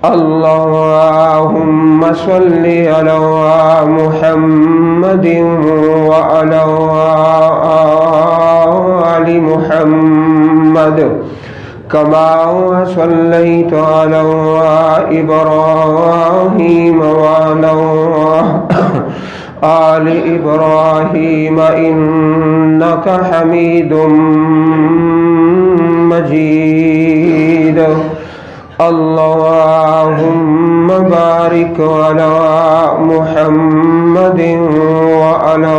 اللهم صل على محمد وعلى آل محمد كما صليت على إبراهيم وعلى آل إبراهيم إنك حميد مجيد. اللهم بارك على محمد وعلى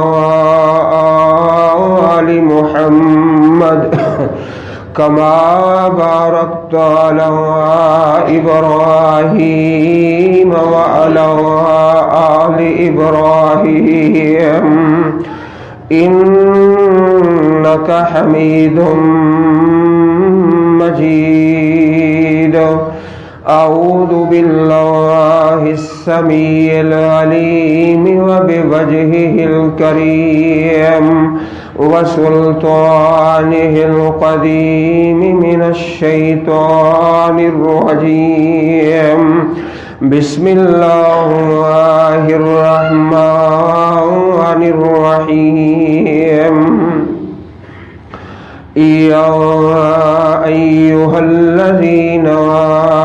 آل محمد كما باركت على إبراهيم وعلى آل إبراهيم إنك حميد مجيد. أعوذ بالله السميع العليم وبوجهه الكريم وسلطانه القديم من الشيطان الرجيم. بسم الله الرحمن الرحيم. يا أيها الذين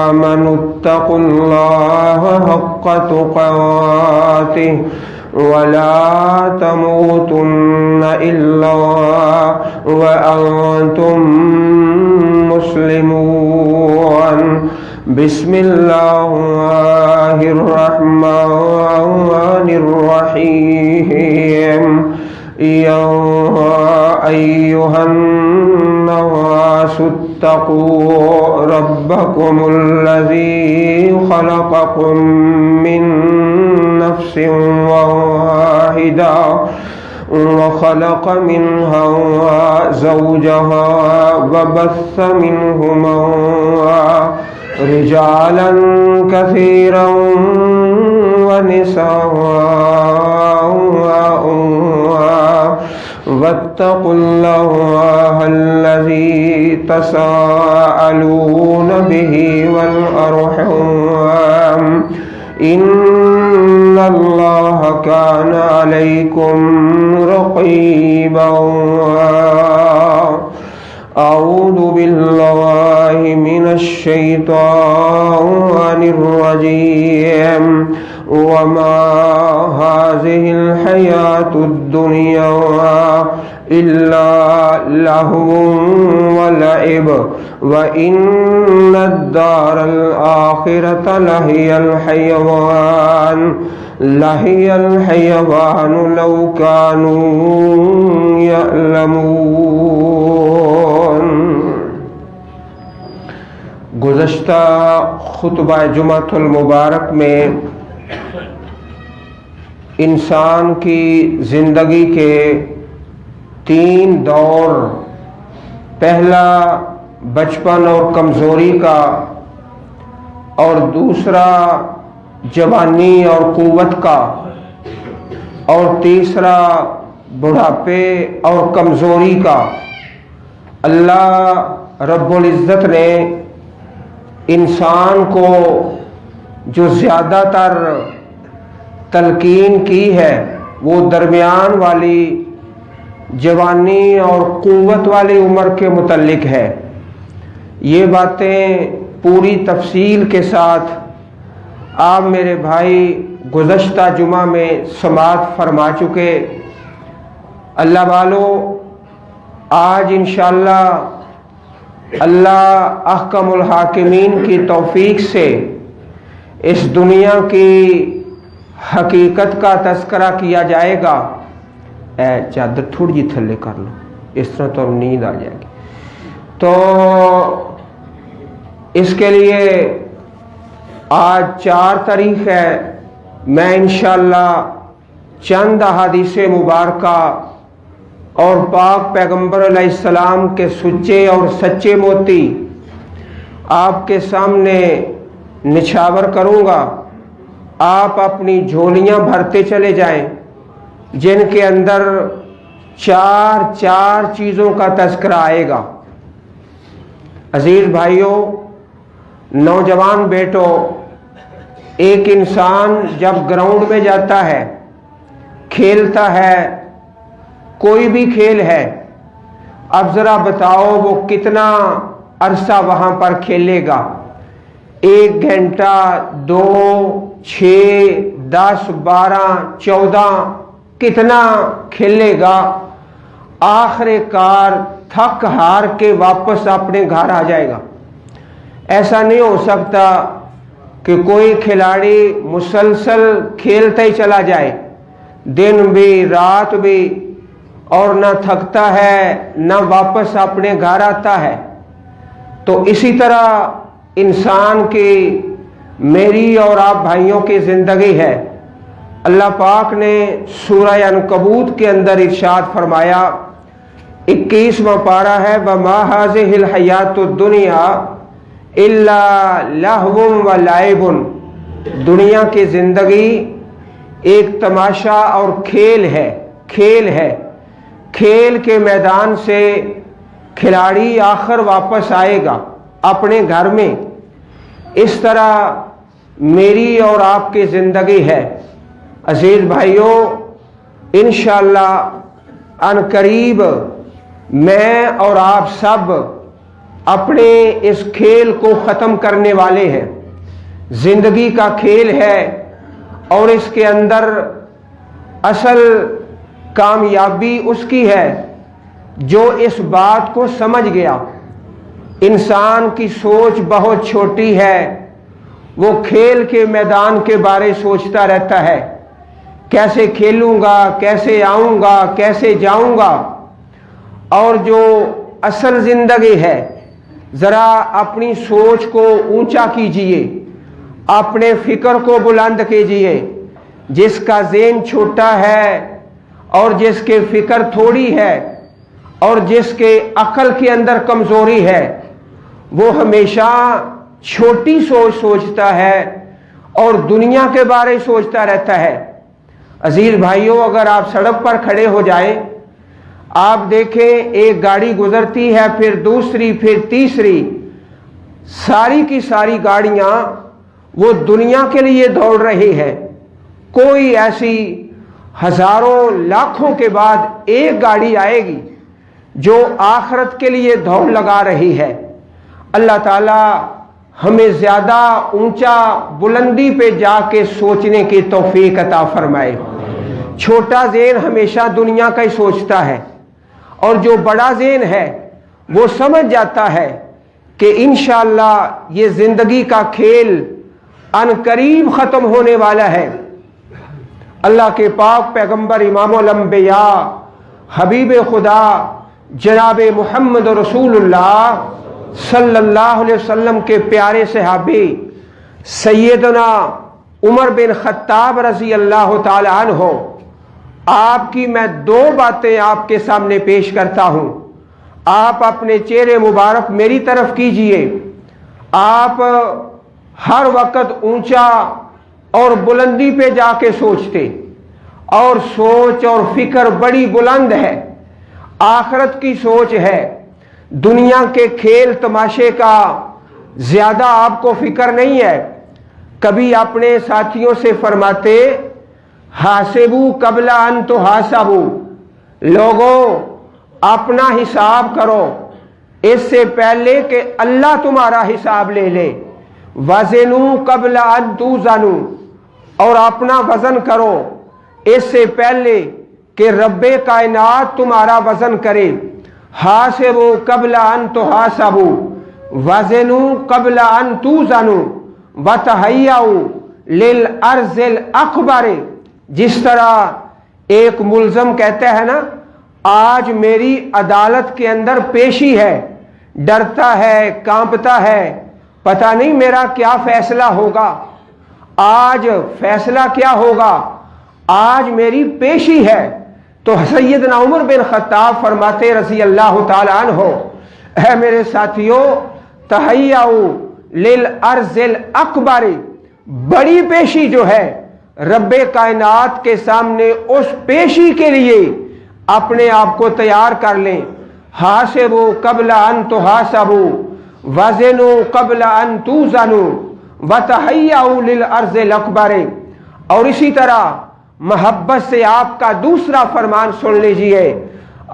آمنوا اتقوا الله حق تقاته ولا تموتن إلا وأنتم مسلمون. بسم الله الرحمن الرحيم. يا أيها الناس اتقوا ربكم الذي خلقكم من نفس واحدة وخلق منها زوجها وبث منهما رجالا كثيرا ونساء واتقوا الله الذي تساءلون به والأرحام إن الله كان عليكم رقيبا. أعوذ بالله من الشيطان الرجيم. وما هذه الحياة الدنيا إلا لهو ولعب وإن الدار الآخرة لهي الحيوان لو كانوا يعلمون. گزشتہ خطبہ جمعۃ المبارک میں انسان کی زندگی کے 3 دور، پہلا بچپن اور کمزوری کا، اور دوسرا جوانی اور قوت کا، اور تیسرا بڑھاپے اور کمزوری کا، اللہ رب العزت نے انسان کو جو زیادہ تر تلقین کی ہے وہ درمیان والی جوانی اور قوت والی عمر کے متعلق ہے. یہ باتیں پوری تفصیل کے ساتھ آپ میرے بھائی گزشتہ جمعہ میں سماعت فرما چکے. اللہ والو، آج انشاءاللہ اللہ احکم الحاکمین کی توفیق سے اس دنیا کی حقیقت کا تذکرہ کیا جائے گا. اے چادر تھوڑی جی تھلے کر لو، اس طرح تو نیند آ جائے گی. تو اس کے لیے آج 4 تاریخ ہے. میں انشاءاللہ چند احادیث مبارکہ اور پاک پیغمبر علیہ السلام کے سچے اور سچے موتی آپ کے سامنے نچھاور کروں گا. آپ اپنی جھولیاں بھرتے چلے جائیں جن کے اندر 4 چیزوں کا تذکرہ آئے گا. عزیز بھائیوں، नौजवान बेटो, एक इंसान जब ग्राउंड में जाता है, खेलता है, कोई भी खेल है, अब जरा बताओ वो कितना अरसा वहां पर खेलेगा? 1 घंटा, 2, 6, 10, 12, 14, कितना खेलेगा? आखिरकार थक हार के वापस अपने घर आ जाएगा। ऐसा नहीं हो सकता कि कोई खिलाड़ी मुसलसल खेलता ही चला जाए, दिन भी रात भी, और ना थकता है ना वापस अपने घर आता है। तो इसी तरह इंसान की, मेरी और आप भाइयों की जिंदगी है। अल्लाह पाक ने सूरह अनकबूत के अंदर इरशाद फरमाया, 21वां पारा है, वमा हाज़िहिल हयातुद दुनिया इल्ला लहवुम व लाइबुन। दुनिया की जिंदगी एक तमाशा और खेल है, खेल है। खेल के मैदान से खिलाड़ी आखिर वापस आएगा अपने घर में। इस तरह मेरी और आपकी जिंदगी है। अजीज भाइयों, इंशाअल्लाह अनकरीब मैं और आप सब अपने इस खेल को ख़त्म करने वाले हैं। जिंदगी का खेल है और इसके अंदर असल कामयाबी उसकी है जो इस बात को समझ गया। इंसान की सोच बहुत छोटी है, वो खेल के मैदान के बारे सोचता रहता है, कैसे खेलूंगा, कैसे आऊंगा, कैसे जाऊंगा। और जो असल जिंदगी है, जरा अपनी सोच को ऊंचा कीजिए, अपने फिक्र को बुलंद कीजिए। जिसका ज़हन छोटा है और जिसके फिक्र थोड़ी है और जिसके अक्ल के अंदर कमजोरी है, वो हमेशा छोटी सोच सोचता है और दुनिया के बारे सोचता रहता है। अजीज भाइयों, अगर आप सड़क पर खड़े हो जाएं, आप देखें एक गाड़ी गुजरती है, फिर दूसरी, फिर तीसरी, सारी की सारी गाड़ियां वो दुनिया के लिए दौड़ रही है। कोई ऐसी हजारों लाखों के बाद एक गाड़ी आएगी जो आखिरत के लिए दौड़ लगा रही है। अल्लाह ताला हमें ज्यादा ऊंचा बुलंदी पे जाके सोचने की तौफीक अता फरमाए। छोटा ज़हन हमेशा दुनिया का ही सोचता है और जो बड़ा ज़हन है वो समझ जाता है कि इंशाअल्लाह ये जिंदगी का खेल अनकरीब खत्म होने वाला है। अल्लाह के पाक पैगंबर इमामुल अंबिया हबीब खुदा जनाब मुहम्मद रसूलुल्लाह सल्लल्लाहु अलैहि वसल्लम के प्यारे सहाबी सैयदना उमर बिन खत्ताब रजी अल्लाह ताला अन्हो, आपकी मैं 2 बातें आपके सामने पेश करता हूं। आप अपने चेहरे मुबारक मेरी तरफ कीजिए। आप हर वक्त ऊंचा और बुलंदी पे जाके सोचते, और सोच और फिक्र बड़ी बुलंद है, आखिरत की सोच है। दुनिया के खेल तमाशे का ज्यादा आपको फिक्र नहीं है। कभी अपने साथियों से फरमाते, हासिबू कबला अन तो हासाबू, लोगों अपना हिसाब करो इससे पहले कि अल्लाह तुम्हारा हिसाब ले ले। वज़नू कबला अन तूज़नू, और अपना वजन करो इससे पहले कि रब्बे कायनात तुम्हारा वजन करे। हासिबू कबला अन तो हासाबू, वज़नू कबला अन तूज़नू, वतहय्यऊ लिल अर्ज़िल अकबर। जिस तरह एक मुल्ज़म कहता है ना, आज मेरी अदालत के अंदर पेशी है, डरता है, कांपता है, पता नहीं मेरा क्या फैसला होगा, आज फैसला क्या होगा, आज मेरी पेशी है। तो सैयदना उमर बिन खत्ताब फरमाते रज़ी अल्लाह ताला अन्हो, है मेरे साथियों, तहय्याऊ लिल अर्ज़िल अकबर, बड़ी पेशी जो है रब्बे कायनात के सामने, उस पेशी के लिए अपने आप को तैयार कर लें। हासिबू कबला अन तुहासबू वज़नु क़ब्ल अन तूज़नु वतहय्यउ लिल-अर्ज़ अल-अकबर। और इसी तरह मोहब्बत से आपका दूसरा फरमान सुन लीजिए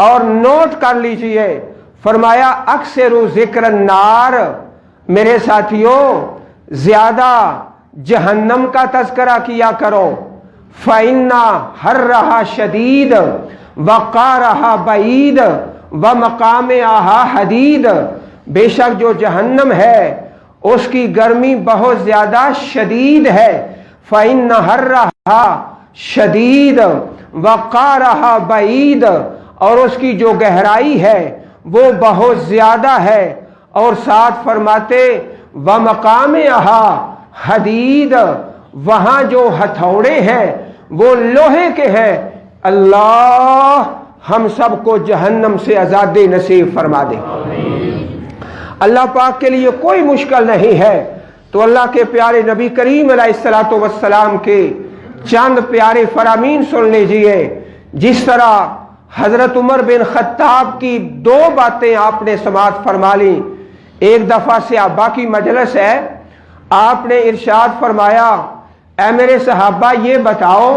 और नोट कर लीजिए। फरमाया अक्सरू ज़िक्र नार, मेरे साथियों ज्यादा जहन्नम का तज़किरा किया करो। फ़इन्ना हर्रहा शदीद वक़ारहा बईद व मकाम आहा हदीद। बेशक जो जहन्नम है उसकी गर्मी बहुत ज्यादा शदीद है। फ़इन्ना हर्रहा शदीद वक़ारहा बईद, और उसकी जो गहराई है वो बहुत ज्यादा है। और साथ फरमाते व मकाम आहा हदीद, वहां जो हथौड़े हैं वो लोहे के हैं। अल्लाह हम सबको जहन्नम से आजादी नसीब फरमा दे। अल्लाह पाक के लिए कोई मुश्किल नहीं है। तो अल्लाह के प्यारे नबी करीम अलैहिस्सलातु वस्सलाम के चंद प्यारे फरामीन सुन लीजिए। जिस तरह हजरत उमर बिन खत्ताब की दो बातें आपने समाअत फरमा ली। एक दफा सहाबा की मजलिस है, आपने इरशाद फरमाया, ऐ मेरे सहाबा ये बताओ,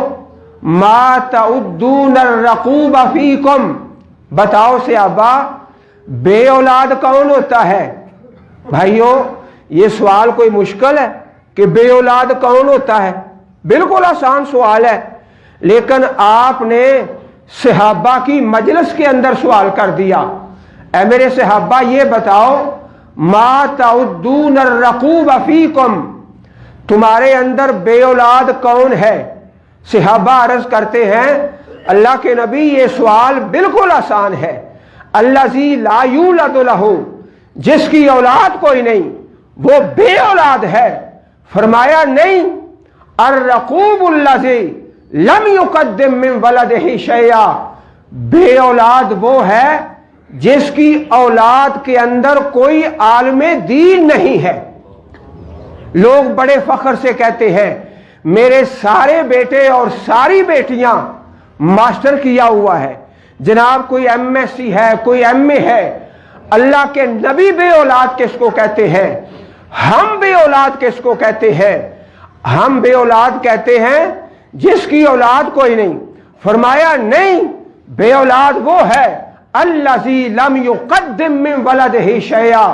मा तउद्दून अर्रक़ूब फीकुम, बताओ सहाबा बे औलाद कौन होता है। भाइयों ये सवाल कोई मुश्किल है कि बे औलाद कौन होता है? बिल्कुल आसान सवाल है, लेकिन आपने सहाबा की मजलिस के अंदर सवाल कर दिया। ऐ मेरे सहाबा ये बताओ, मा तउद्दून अर्रक़ूब फीकुम, तुम्हारे अंदर बे औलाद कौन है? सहाबा अर्ज करते हैं, अल्लाह के नबी ये सवाल बिल्कुल आसान है। अल्लज़ी ला यूलद लहू, जिसकी औलाद कोई नहीं वो बे औलाद है। फरमाया नहीं, अर्रक़ूबुल्लज़ी लम युक़द्दिम मिन वलदिही शैआ, बे औलाद वो है जिसकी औलाद के अंदर कोई आलमे दीन नहीं है। लोग बड़े फख्र से कहते हैं मेरे सारे बेटे और सारी बेटियां मास्टर किया हुआ है, जनाब कोई एमएससी है, कोई एमए है। अल्लाह के नबी बे औलाद किसको कहते हैं? हम बे औलाद किसको कहते हैं? हम बे औलाद कहते हैं जिसकी औलाद कोई नहीं। फरमाया नहीं, बे औलाद वो है अल्लज़ी लम युक़द्दिम मिन वलदिही शैआ।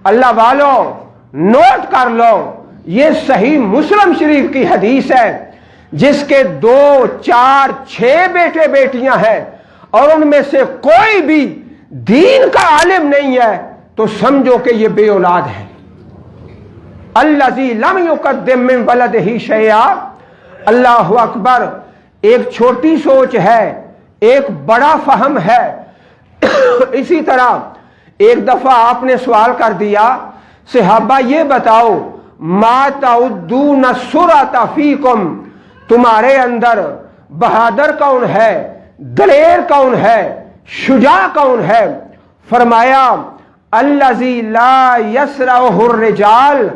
अल्लाह वालों नोट कर लो, ये सही मुस्लिम शरीफ की हदीस है। जिसके 2, 4, 6 बेटे बेटियां हैं और उनमें से कोई भी दीन का आलिम नहीं है, तो समझो कि ये बे औलाद है। अल्लज़ी लम युक़द्दिम मिन वलदिही शैआ। अल्लाहु अकबर। एक छोटी सोच है, एक बड़ा फहम है। इसी तरह एक दफा आपने सवाल कर दिया, सहाबा ये बताओ, मा तउद्दून सुरता फीकुम, तुम्हारे अंदर बहादुर कौन है, दलेर कौन है, शुजा कौन है? फरमाया अल्लज़ी ला यसरहुर रिजाल,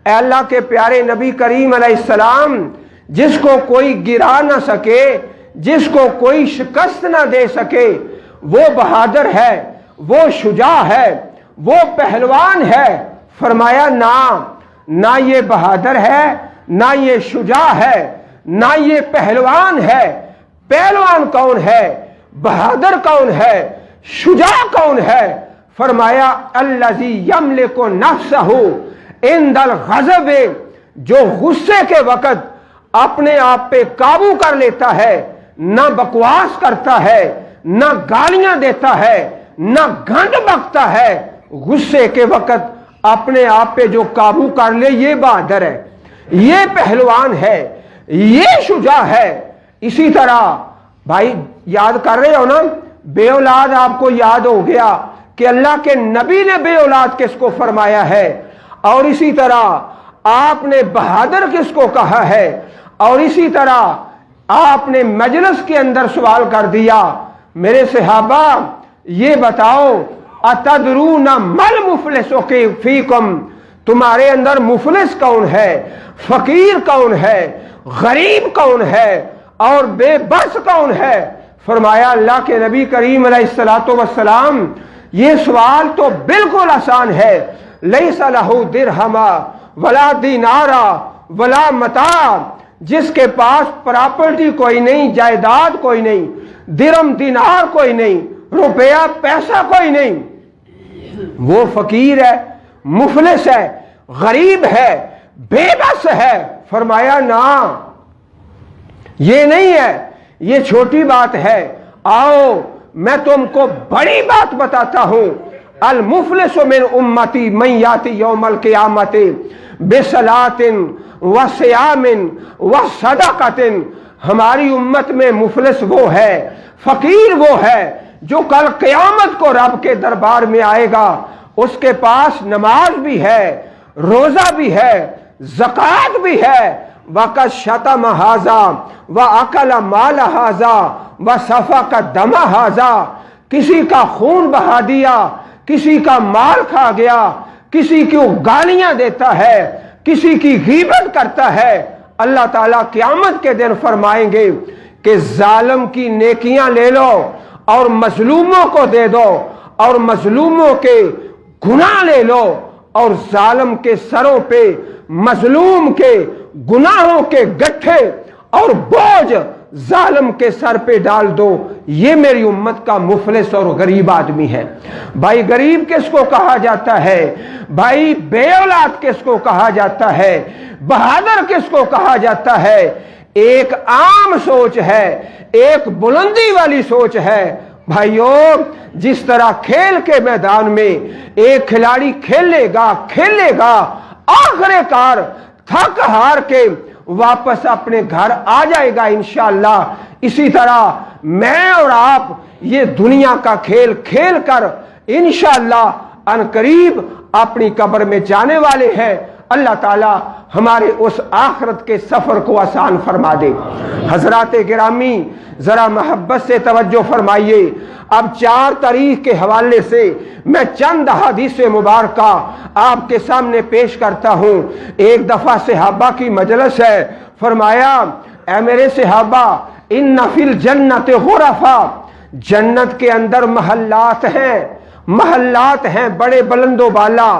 अल्लाह के प्यारे नबी करीम अलैहिस्सलाम जिसको कोई गिरा ना सके, जिसको कोई शिकस्त ना दे सके, वो बहादुर है, वो शुजा है, वो पहलवान है। फरमाया ना ये बहादुर है, ना ये शुजा है, ना ये पहलवान है। पहलवान कौन है, बहादुर कौन है, शुजा कौन है? फरमाया अल्लज़ी यमलिकु नफ्सहु इंदल ग़ज़ब, जो गुस्से के वक़्त अपने आप पे काबू कर लेता है, ना बकवास करता है, ना गालियां देता है, ना गंद बकता है। गुस्से के वक़्त अपने आप पे जो काबू कर ले, ये बहादुर है, ये पहलवान है, ये शुजा है। इसी तरह भाई याद कर रहे हो ना, बे औलाद आपको याद हो गया कि अल्लाह के नबी ने बे औलाद किसको फरमाया है, और इसी तरह आपने बहादुर किसको कहा है, और इसी तरह आपने मजलिस के अंदर सवाल कर दिया, मेरे सहाबा ये बताओ, अतदरून मल मुफलिसु फीकुम, तुम्हारे अंदर मुफलिस कौन है, फकीर कौन है, गरीब कौन है और बेबस कौन है? फरमाया अल्लाह के नबी करीम अलैहिस्सलातु वस्सलाम, ये सवाल तो बिल्कुल आसान है, लैसा लहू दिरहमा वला दीनारा वला मता, जिसके पास प्रॉपर्टी कोई नहीं, जायदाद कोई नहीं, दिरम दिनार कोई नहीं, रुपया पैसा कोई नहीं, वो फकीर है, मुफलिस है, गरीब है, बेबस है। फरमाया ना, ये नहीं है, ये छोटी बात है। आओ मैं तुमको बड़ी बात बताता हूं। अल मुफलिसु मिन उम्मती मन याती यौमल क़ियामति बिसलातिन व सियामिन व सदक़तिन। हमारी उम्मत में मुफलिस वो है, फकीर वो है जो कल क़यामत को रब के दरबार में आएगा। उसके पास नमाज भी है, रोजा भी है, ज़कात भी है। वक़द शतम हाज़ा व अकल माल हाज़ा व सफ़ा का दम हाज़ा, किसी का खून बहा दिया, किसी का माल खा गया, किसी को गालियां देता है, किसी की गीबत करता है। अल्लाह ताला क़यामत के दिन फरमाएंगे कि जालिम की नेकियां ले लो और मजलूमों को दे दो, और मजलूमों के गुनाह ले लो और जालिम के सरों पे मजलूम के गुनाहों के गट्ठे और बोझ जालिम के सर पे डाल दो। ये मेरी उम्मत का मुफलिस और गरीब आदमी है। भाई गरीब किसको कहा जाता है? भाई बेऔलाद किसको कहा जाता है? बहादुर किसको कहा जाता है? एक आम सोच है, एक बुलंदी वाली सोच है। भाइयों, जिस तरह खेल के मैदान में एक खिलाड़ी खेलेगा आखिरकार थक हार के वापस अपने घर आ जाएगा इंशाअल्लाह। इसी तरह मैं और आप ये दुनिया का खेल खेल कर इंशाअल्लाह अनकरीब अपनी कब्र में जाने वाले हैं। अल्लाह ताला हमारे उस आखिरत के सफर को आसान फरमा दे। हजरात गिरामी, जरा मोहब्बत से तवज्जो फरमाइए। अब 4 तारीख के हवाले से मैं चंद हदीस मुबारका आपके सामने पेश करता हूँ। एक दफा सहाबा की मजलिस है। फरमाया, ऐ मेरे सहाबा, इन्ना फिल जन्नत गुरफा, जन्नत के अंदर महल्लात हैं बड़े बुलंदो बाला।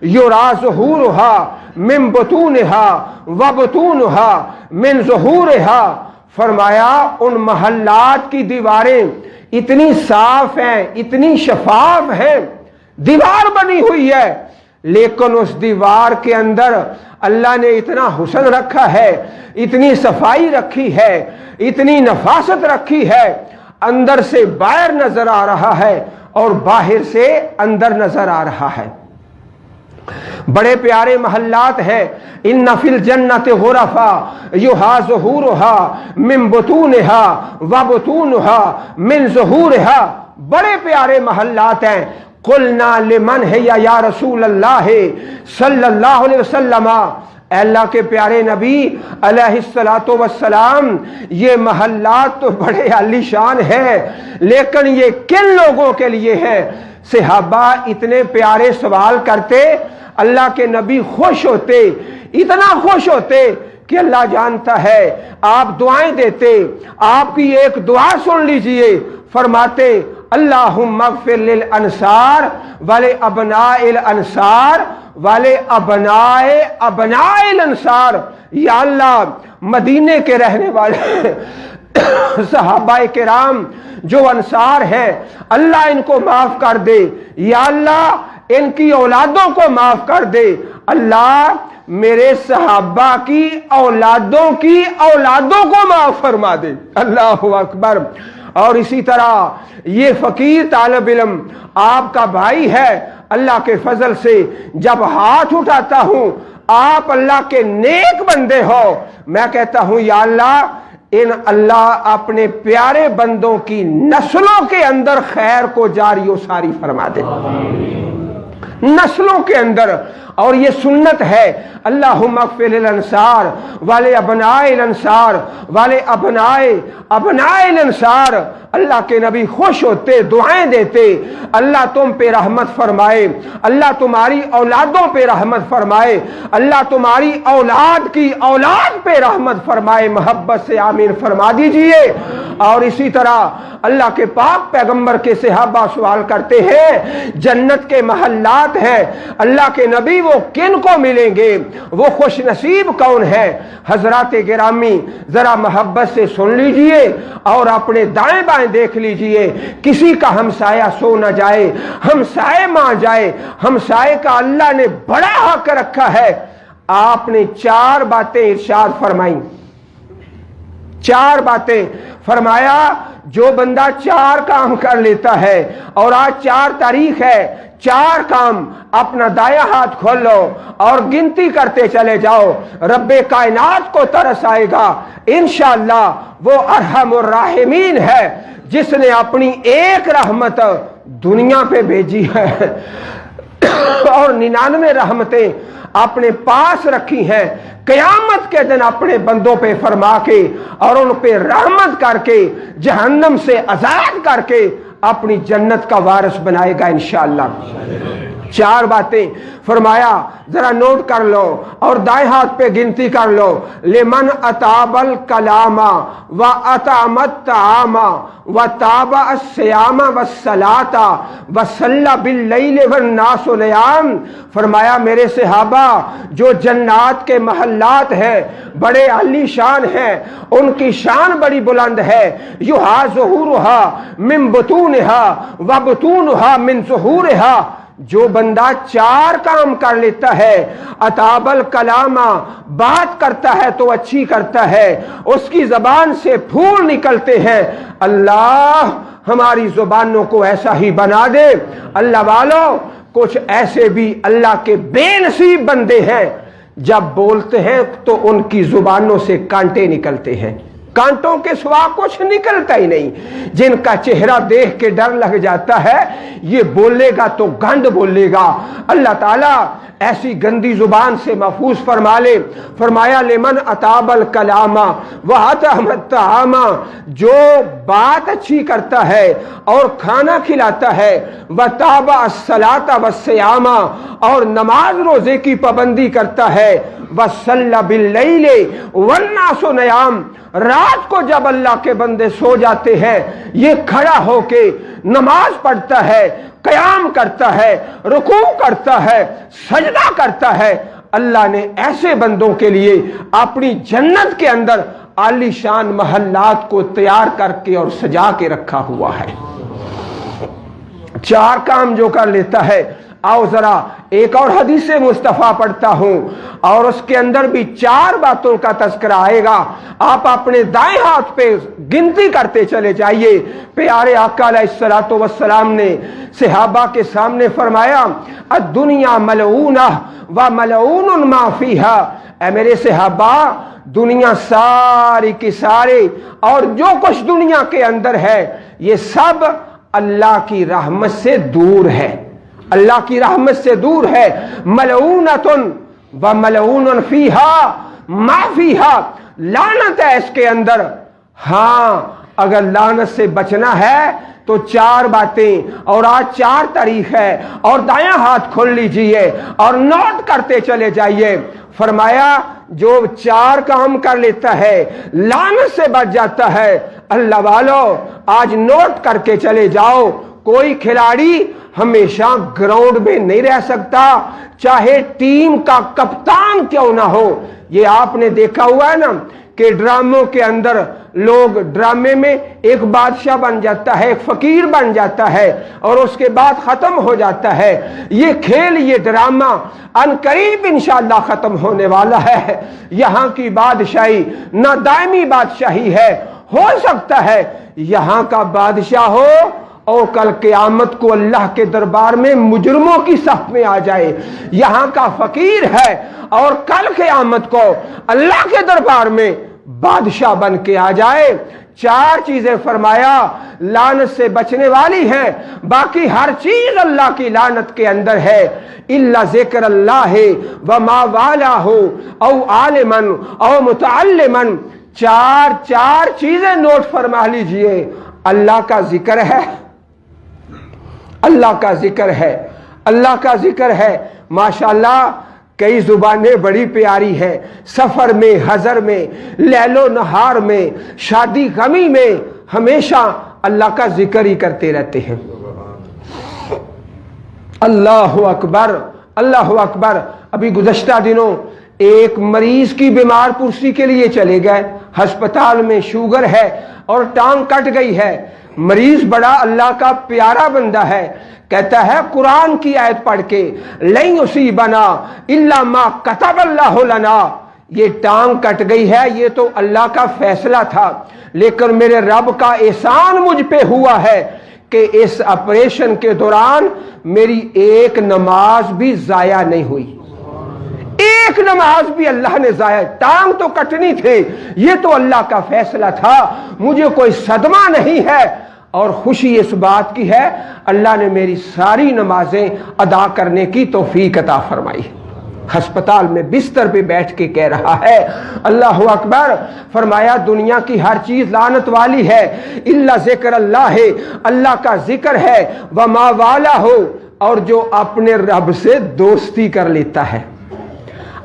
युरा ज़ुहूरुहा मिन बुतूनिहा व बुतूनुहा मिन ज़ुहूरिहा। फरमाया, उन महल्लात की दीवारें इतनी साफ हैं, इतनी शफाफ हैं, दीवार बनी हुई है, लेकिन उस दीवार के अंदर अल्लाह ने इतना हुस्न रखा है, इतनी सफाई रखी है, इतनी नफासत रखी है, अंदर से बाहर नजर आ रहा है और बाहर से अंदर नजर आ रहा है। बड़े प्यारे महल्लात हैं। इन्ना फिल जन्नत गुरफा युहा ज़ुहूरुहा मिन बुतूनिहा व बुतूनुहा मिन ज़ुहूरिहा। बड़े प्यारे महल्लात हैं। कुलना लिमन है या रसूल अल्लाह सल्लल्लाहु अलैहि वसल्लम, अल्लाह के प्यारे नबी अलैहिस्सलातु वस्सलाम, ये महल्लात तो बड़े आलीशान है, लेकिन ये किन लोगों के लिए है? सहाबा इतने प्यारे सवाल करते, अल्लाह के नबी खुश होते, इतना खुश होते कि अल्लाह जानता है। आप दुआएं देते, आपकी एक दुआ सुन लीजिए। फरमाते, अल्लाहुम्मा ग़फ़िर लिल अंसार वाले अबनाइल अंसार वाले अबनाए अबनाइल अंसार। या अल्लाह, मदीने के रहने वाले सहाबाए किराम जो अंसार हैं, अल्लाह इनको माफ कर दे। या अल्लाह, इनकी औलादों को माफ कर दे। अल्लाह, मेरे सहाबा की औलादों को माफ फरमा दे। अल्लाहु अकबर। और इसी तरह ये फकीर तालिब इल्म आपका भाई है। अल्लाह के फजल से जब हाथ उठाता हूं, आप अल्लाह के नेक बंदे हो, मैं कहता हूं, या अल्लाह, इन अल्लाह अपने प्यारे बंदों की नस्लों के अंदर खैर को जारी व सारी फरमा दे, नस्लों के अंदर। और ये सुन्नत है, अल्लाहुम्मा ग़फ़िर लिल अंसार वाले अबनाए अंसार वाले अबनाए अंसार। अल्लाह के नबी खुश होते, दुआएं देते, अल्लाह तुम पे रहमत फरमाए, अल्लाह तुम्हारी औलादों पे रहमत फरमाए, अल्लाह तुम्हारी औलाद की औलाद पे रहमत फरमाए। मोहब्बत से आमीन फरमा दीजिए। और इसी तरह अल्लाह के पाक पैगंबर के सहाबा सवाल करते हैं, जन्नत के महल्लात मुलाकात है, अल्लाह के नबी वो किन को मिलेंगे, वो खुश नसीब कौन है। हजरात गिरामी जरा मोहब्बत से सुन लीजिए और अपने दाएं बाएं देख लीजिए, किसी का हमसाया सो न जाए, हमसाए मान जाए। हमसाए का अल्लाह ने बड़ा हक रखा है। आपने 4 बातें इरशाद फरमाई, 4 बातें फरमाया। जो बंदा 4 काम कर लेता है, और आज 4 तारीख है, 4 काम अपना दाया हाथ खोल लो और गिनती करते चले जाओ, रब्बे कायनात को तरस आएगा इंशाअल्लाह। वो अरहमुर राहिमीन है जिसने अपनी एक रहमत दुनिया पे भेजी है और 99 रहमतें अपने पास रखी हैं। क़यामत के दिन अपने बंदों पे फरमा के और उन पे रहमत करके जहन्नम से आजाद करके अपनी जन्नत का वारिस बनाएगा इंशाअल्लाह। 4 बातें फरमाया, जरा नोट कर लो और दाएं हाथ पे गिनती कर लो। लिमन अताबल कलामा व अतामत तामा व ताबा अस्यामा व सलाता व सल्ला बिल लैल व नासु नियाम। फरमाया मेरे सहाबा, जो जन्नात के महल्लात हैं बड़े आलीशान हैं, उनकी शान बड़ी बुलंद है। युहा ज़ुहूरुहा मिन बुतूनिहा व बुतूनुहा मिन ज़ुहूरिहा। जो बंदा 4 काम कर लेता है, अताबल कलामा, बात करता है तो अच्छी करता है, उसकी जबान से फूल निकलते हैं। अल्लाह हमारी जुबानों को ऐसा ही बना दे। अल्लाह वालों, कुछ ऐसे भी अल्लाह के बेनसीब बंदे हैं, जब बोलते हैं तो उनकी जुबानों से कांटे निकलते हैं, कांटों के सिवा कुछ निकलता ही नहीं, जिनका चेहरा देख के डर लग जाता है, ये बोलेगा तो गंद बोलेगा। अल्लाह ताला ऐसी गंदी जुबान से महफूज फरमा ले। फरमाया लेमन अताबल कलामा व अतअमत तामा, जो बात अच्छी करता है और खाना खिलाता है, व ताबा अस्सलाता व सियामा, और नमाज रोजे की पाबंदी करता है, व सल्ला बिल्लैले वन्नासु नियाम, रात को जब अल्लाह के बंदे सो जाते हैं, ये खड़ा होके नमाज पढ़ता है, क़याम करता है, रुकू करता है, सजदा करता है। अल्लाह ने ऐसे बंदों के लिए अपनी जन्नत के अंदर आलीशान महल्लात को तैयार करके और सजा के रखा हुआ है। 4 काम जो कर लेता है, आओ जरा एक और हदीस मुस्तफ़ा पढ़ता हूं और उसके अंदर भी 4 बातों का तज़किरा आएगा। आप अपने दाएं हाथ पे गिनती करते चले जाइए। प्यारे आका अलैहिस्सलातु वस्सलाम ने सहाबा के सामने फरमाया, अद्दुनिया मलऊना व मलऊनुन मा फीहा। ऐ मेरे सहाबा, दुनिया सारी की सारी और जो कुछ दुनिया के अंदर है, ये सब अल्लाह की रहमत से दूर है, अल्लाह की रहमत से दूर है। मलऊनतुन व मलऊनुन फीहा मा फीहा, लानत है इसके अंदर। हाँ, अगर लानत से बचना है तो 4 बातें, और आज 4 तारीख है, और दायां हाथ खोल लीजिए और नोट करते चले जाइए। फरमाया जो 4 काम कर लेता है, लानत से बच जाता है। अल्लाह वालों, आज नोट करके चले जाओ। कोई खिलाड़ी हमेशा ग्राउंड में नहीं रह सकता, चाहे टीम का कप्तान क्यों ना हो। ये आपने देखा हुआ है ना कि ड्रामों के अंदर लोग ड्रामे में एक बादशाह बन जाता है, एक फकीर बन जाता है और उसके बाद खत्म हो जाता है। ये खेल, ये ड्रामा अनकरीब इंशाअल्लाह खत्म होने वाला है। यहाँ की बादशाही ना दायमी बादशाही है, हो सकता है यहाँ का बादशाह हो और कल क़यामत को अल्लाह के दरबार में मुजरमों की सफ में आ जाए। यहाँ का फकीर है और कल क़यामत को अल्लाह के दरबार में बादशाह बन के आ जाए। 4 चीजें फरमाया लानत से बचने वाली हैं, बाकी हर चीज अल्लाह की लानत के अंदर है। इल्ला ज़िक्र अल्लाह व मा वाला हो औ आलिमन औ मुतअल्लिमन। 4 चीजें नोट फरमा लीजिए। अल्लाह का जिक्र है, अल्लाह का जिक्र है, अल्लाह का जिक्र है। माशाअल्लाह कई जुबानें बड़ी प्यारी हैं। सफर में, हजर में, लैलो नहार में, शादी गमी में हमेशा अल्लाह का जिक्र ही करते रहते हैं। اللہ اکبر، اللہ اکبر۔ ابھی گزشتہ دنوں ایک مریض کی بیمار پرسی کے لیے چلے گئے، ہسپتال میں شوگر ہے اور ٹانگ کٹ گئی ہے۔ مریض بڑا اللہ کا پیارا بندہ ہے، کہتا ہے قرآن کی آیت پڑھ کے لن یصیبنا الا ما کتب اللہ لنا، یہ ٹانگ کٹ گئی ہے، یہ تو اللہ کا فیصلہ تھا، لیکن میرے رب کا احسان مجھ پہ ہوا ہے کہ اس آپریشن کے دوران میری ایک نماز بھی ضائع نہیں ہوئی، ایک نماز بھی اللہ نے ضائع، ٹانگ تو کٹنی تھی، یہ تو اللہ کا فیصلہ تھا، مجھے کوئی صدمہ نہیں ہے، اور خوشی اس بات کی ہے اللہ نے میری ساری نمازیں ادا کرنے کی توفیق عطا فرمائی۔ ہسپتال میں بستر پہ بیٹھ کے کہہ رہا ہے اللہ اکبر، فرمایا دنیا کی ہر چیز لعنت والی ہے الا ذکر اللہ ہے، اللہ کا ذکر ہے، وما والا ہو، اور جو اپنے رب سے دوستی کر لیتا ہے،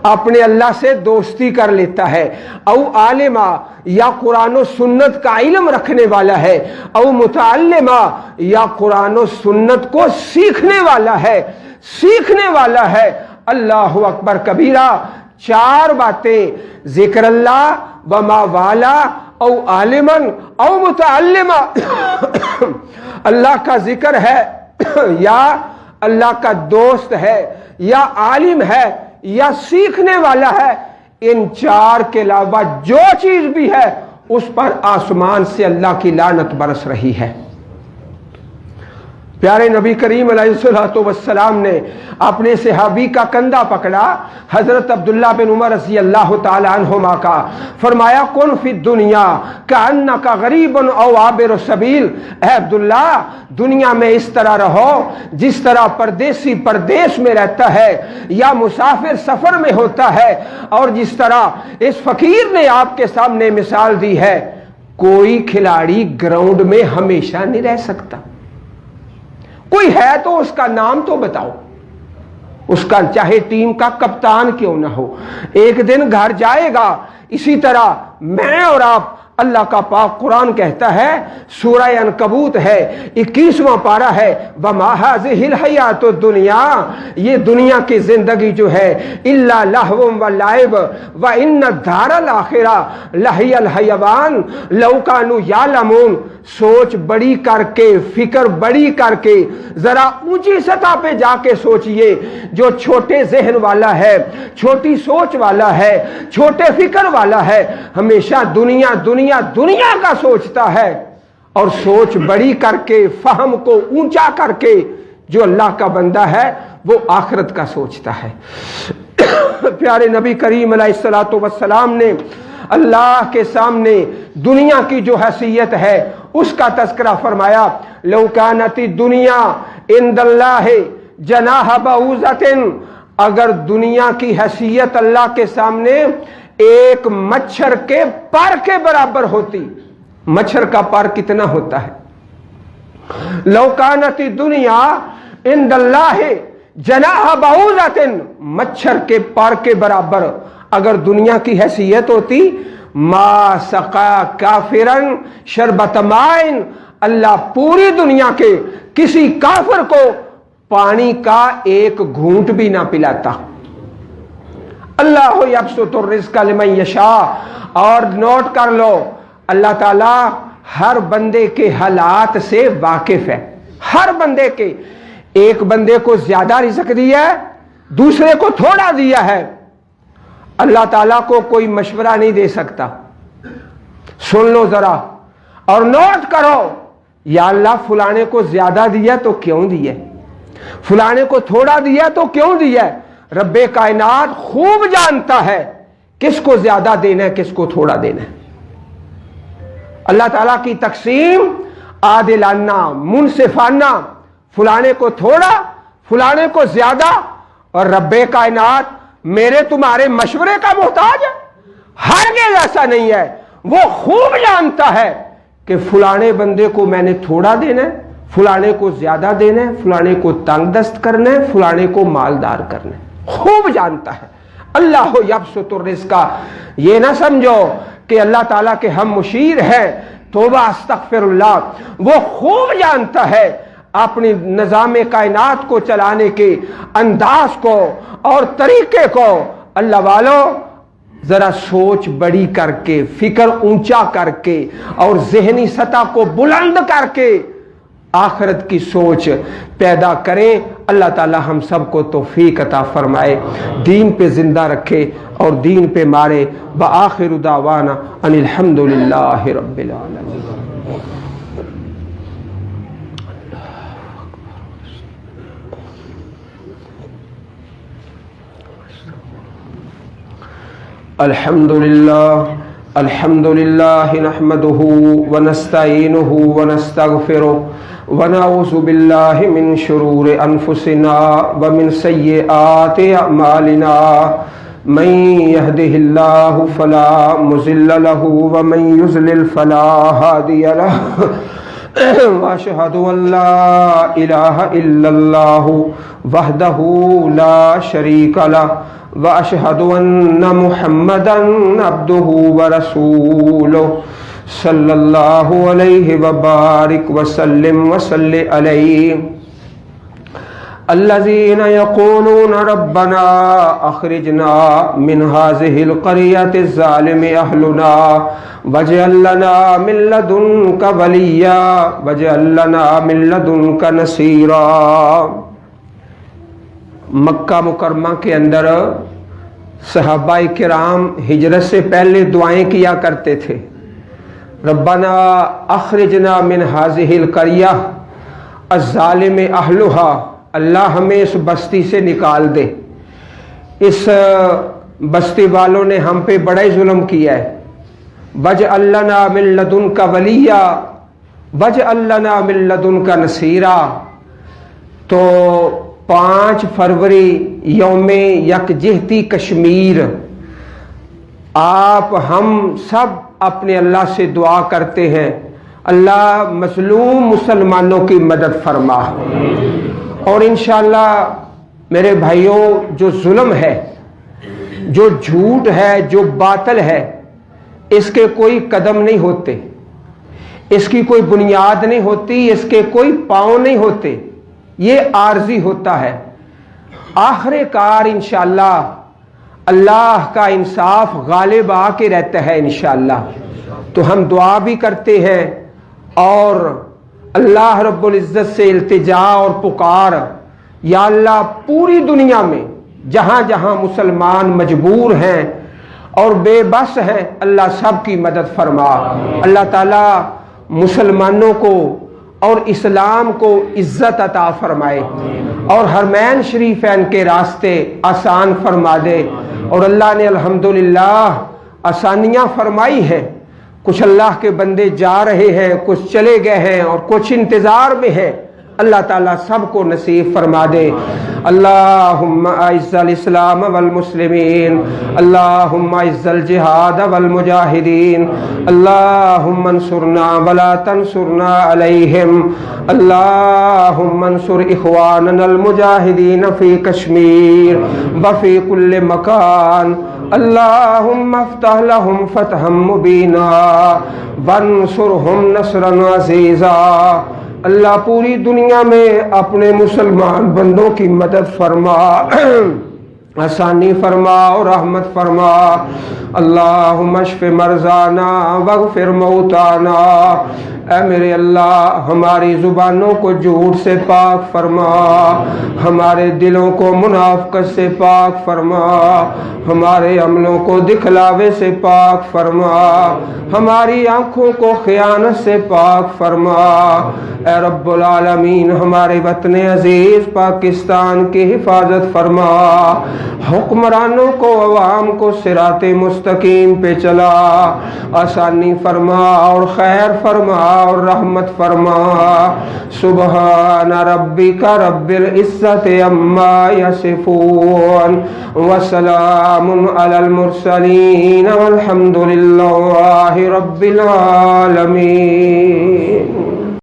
اپنے اللہ سے دوستی کر لیتا ہے، او عالمہ، یا قرآن و سنت کا علم رکھنے والا ہے، او متعلمہ، یا قرآن و سنت کو سیکھنے والا ہے، سیکھنے والا ہے۔ اللہ اکبر کبیرہ، چار باتیں، ذکر اللہ، وما والا، او عالمن، او متعلمہ، اللہ کا ذکر ہے یا اللہ کا دوست ہے یا عالم ہے یا سیکھنے والا ہے، ان چار کے علاوہ جو چیز بھی ہے اس پر آسمان سے اللہ کی لعنت برس رہی ہے۔ پیارے نبی کریم علیہ الصلوۃ والسلام نے اپنے صحابی کا کندھا پکڑا، حضرت عبداللہ بن عمر رضی اللہ تعالی عنہما کا، فرمایا کن فی الدنیا کأنک غریب او عابر السبیل، اے عبداللہ دنیا میں اس طرح رہو جس طرح پردیسی پردیس میں رہتا ہے یا مسافر سفر میں ہوتا ہے، اور جس طرح اس فقیر نے آپ کے سامنے مثال دی ہے، کوئی کھلاڑی گراؤنڈ میں ہمیشہ نہیں رہ سکتا، کوئی ہے تو اس کا نام تو بتاؤ، اس کا چاہے ٹیم کا کپتان کیوں نہ ہو، ایک دن گھر جائے گا۔ اسی طرح میں اور آپ، اللہ کا پاک قرآن کہتا ہے، سورہ عنکبوت ہے 21واں پارہ ہے، وَمَا هَٰذِهِ الْحَيَاةُ الدُّنْيَا، یہ دنیا کی زندگی جو ہے، إِلَّا لَهْوٌ وَلَعِبٌ وَإِنَّ الدَّارَ الْآخِرَةَ لَهِيَ الْحَيَوَانُ لَوْ كَانُوا يَعْلَمُونَ۔ سوچ بڑی کر کے، فکر بڑی کر کے، ذرا اونچی سطح پہ جا کے سوچئے، جو چھوٹے ذہن والا ہے، چھوٹی سوچ والا ہے، چھوٹے فکر والا ہے، ہمیشہ دنیا دنیا دنیا کا سوچتا ہے، اور سوچ بڑی کر کے، فہم کو اونچا کر کے جو اللہ کا بندہ ہے وہ آخرت کا سوچتا ہے۔ پیارے نبی کریم علیہ الصلوۃ والسلام نے اللہ کے سامنے دنیا کی جو حیثیت ہے اس کا تذکرہ فرمایا، لو کانت الدنیا عند اللہ جناح بعوضۃ، اگر دنیا کی حیثیت اللہ کے سامنے ایک مچھر کے پر کے برابر ہوتی، مچھر کا پر کتنا ہوتا ہے، لو کانت الدنیا عند اللہ جناح بعوضۃ، مچھر کے پر کے برابر اگر دنیا کی حیثیت ہوتی، ما سقا کافرن شربت مائن، اللہ پوری دنیا کے کسی کافر کو پانی کا ایک گھونٹ بھی نہ پلاتا۔ اللہ یبسط الرزق لمن یشاء، اور نوٹ کر لو اللہ تعالیٰ ہر بندے کے حالات سے واقف ہے، ہر بندے کے، ایک بندے کو زیادہ رزق دیا ہے، دوسرے کو تھوڑا دیا ہے، اللہ تعالیٰ کو کوئی مشورہ نہیں دے سکتا۔ سن لو ذرا اور نوٹ کرو، یا اللہ فلانے کو زیادہ دیا تو کیوں دیا، فلانے کو تھوڑا دیا تو کیوں دیا؟ رب کائنات خوب جانتا ہے کس کو زیادہ دینا ہے کس کو تھوڑا دینا ہے۔ اللہ تعالیٰ کی تقسیم عادلانہ منصفانہ، فلانے کو تھوڑا فلانے کو زیادہ، اور رب کائنات میرے تمہارے مشورے کا محتاج ہے؟ ہرگز ایسا نہیں ہے، وہ خوب جانتا ہے کہ فلانے بندے کو میں نے تھوڑا دینا ہے، فلانے کو زیادہ دینا ہے، فلانے کو تنگ دست کرنا ہے، فلانے کو مالدار کرنا ہے، خوب جانتا ہے۔ اللہ یبسط الرزق، یہ نہ سمجھو کہ اللہ تعالیٰ کے ہم مشیر ہیں، توبہ استغفر اللہ، وہ خوب جانتا ہے اپنی نظام کائنات کو چلانے کے انداز کو اور طریقے کو اللہ والو ذرا سوچ بڑی کر کے، فکر اونچا کر کے اور ذہنی سطح کو بلند کر کے آخرت کی سوچ پیدا کریں۔ اللہ تعالی ہم سب کو توفیق عطا فرمائے، دین پہ زندہ رکھے اور دین پہ مارے۔ وآخر دعوانا ان الحمدللہ رب العالمین۔ الحمدللہ نحمده ونستعینه ونستغفره ونعوذ باللہ من شرور انفسنا ومن سیئات اعمالنا من يهده اللہ فلا مضل له ومن يضلل فلا هادی له واشهد ان لا الہ الا اللہ وحدہ لا شریک له واشهد ان محمدا عبده ورسوله صلی اللہ علیہ وبارک وسلم وصلی علیہ الذین یقولون ربنا اخرجنا من هذه القرية الظالم اہلنا واجعل لنا من لدنک ولیا واجعل لنا من لدنک نصیرا۔ مکہ مکرمہ کے اندر صحابہ کرام ہجرت سے پہلے دعائیں کیا کرتے تھے، ربنا اخرجنا من هذه القرية الظالم اہلها، اللہ ہمیں اس بستی سے نکال دے، اس بستی والوں نے ہم پہ بڑا ہی ظلم کیا ہے۔ واجعل لنا من لدنک ولیا واجعل لنا من لدنک نصیرا۔ تو 5 فروری یوم یکجہتی کشمیر آپ ہم سب اپنے اللہ سے دعا کرتے ہیں، اللہ مظلوم مسلمانوں کی مدد فرما۔ اور انشاءاللہ میرے بھائیوں، جو ظلم ہے، جو جھوٹ ہے، جو باطل ہے، اس کے کوئی قدم نہیں ہوتے، اس کی کوئی بنیاد نہیں ہوتی، اس کے کوئی پاؤں نہیں ہوتے، یہ عارضی ہوتا ہے۔ آخر کار انشاءاللہ اللہ کا انصاف غالب آ کے رہتا ہے انشاءاللہ۔ تو ہم دعا بھی کرتے ہیں اور اللہ رب العزت سے التجا اور پکار، یا اللہ پوری دنیا میں جہاں جہاں مسلمان مجبور ہیں اور بے بس ہیں، اللہ سب کی مدد فرما۔ اللہ تعالیٰ مسلمانوں کو اور اسلام کو عزت عطا فرمائے اور حرمین شریفین کے راستے آسان فرما دے۔ اور اللہ نے الحمدللہ آسانیاں فرمائی ہیں، کچھ اللہ کے بندے جا رہے ہیں، کچھ چلے گئے ہیں اور کچھ انتظار میں ہیں، اللہ تعالیٰ سب کو نصیب فرما دے۔ اللہم اعز الاسلام والمسلمین، اللہم اعز الجہاد والمجاہدین، اللہم انصرنا ولا تنصرنا علیہم، اللہم انصر اخواننا المجاہدین فی کشمیر وفی کل مکان، اللہم افتح لهم فتحا مبینا وانصرهم نصرا عزیزا۔ اللہ پوری دنیا میں اپنے مسلمان بندوں کی مدد فرما، آسانی فرما اور رحمت فرما۔ اللہم اشف مرضانا واغفر موتانا، اے میرے اللہ ہماری زبانوں کو جھوٹ سے پاک فرما، ہمارے دلوں کو منافقت سے پاک فرما، ہمارے عملوں کو دکھلاوے سے پاک فرما، ہماری آنکھوں کو خیانت سے پاک فرما۔ اے رب العالمین ہمارے وطن عزیز پاکستان کی حفاظت فرما، حکمرانوں کو عوام کو صراط مستقیم پہ چلا، آسانی فرما اور خیر فرما اور رحمت فرما۔ سبحان ربک رب العزت عما یصفون وسلام علی المرسلین والحمد للہ رب العالمین۔